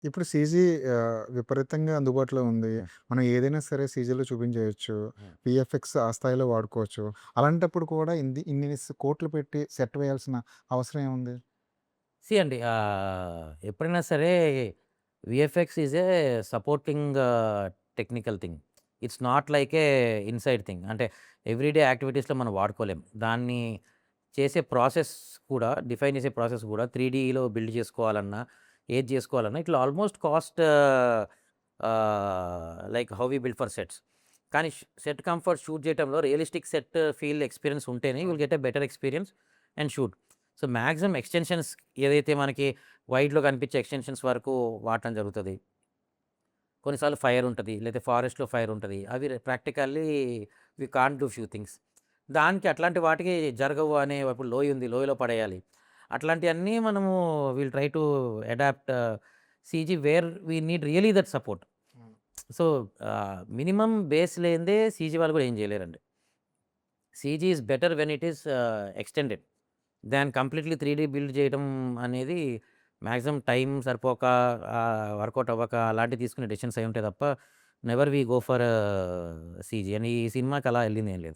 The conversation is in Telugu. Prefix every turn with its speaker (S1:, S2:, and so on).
S1: ఇప్పుడు సీజీ విపరీతంగా అందుబాటులో ఉంది.
S2: హ్మ్.
S1: మనం ఏదైనా సరే సీజీలో చూపించేయొచ్చు.
S2: హ్మ్.
S1: వీఎఫ్ఎక్స్ ఆ స్థాయిలో వాడుకోవచ్చు. అలాంటప్పుడు కూడా ఇన్ని కోట్లు పెట్టి సెట్ వేయాల్సిన అవసరం ఏముంది?
S2: అండి, ఎప్పుడైనా సరే VFX is a supporting technical thing. It's not like A inside thing. అంటే ఎవ్రీడే యాక్టివిటీస్‌లో మనం వాడుకోలేం. దాన్ని చేసే ప్రాసెస్ కూడా, డిఫైన్ చేసే ప్రాసెస్ కూడా 3డీలో బిల్డ్ చేసుకోవాలన్నా, ఏది చేసుకోవాలన్నా it'll almost cost like how we build for sets. కానీ సెట్ కంఫర్ట్ షూట్ చేయటంలో రియలిస్టిక్ సెట్ ఫీల్ ఎక్స్‌పీరియన్స్ ఉంటేనే యూ విల్
S1: అవును.
S2: Get a better experience and shoot. So, maximum extensions ఏదైతే మనకి వైడ్‌లో కనిపించే ఎక్స్‌టెన్షన్స్ వరకు వాడటం జరుగుతది. కొన్నిసార్లు ఫైర్ ఉంటది. లేతే ఫారెస్ట్‌లో ఫైర్ ఉంటది. అవి practically we can't do few things. దానికి అట్లాంటి వాటికి జరగవు అనే ఇప్పుడు లోయ ఉంది. లోయలో పడేయాలి. అట్లాంటియన్నీ మనము will try to adapt CG where we need really that support.
S1: అవును.
S2: సో, మినిమమ్ బేస్ లేనిదే సీజీ వాళ్ళు కూడా ఏం చేయలేరండి. CG is better when it is extended. దాన్ని కంప్లీట్‌లీ 3డీ బిల్డ్ చేయడం అనేది మాక్సిమం టైం సరిపోక, వర్కౌట్ అవ్వక అలాంటివి తీసుకునే డెసిషన్స్ అయ్యుంటాయి తప్ప, never we go for CG. అని ఈ సినిమాకి అలా ఎళ్ళిందేం లేదు.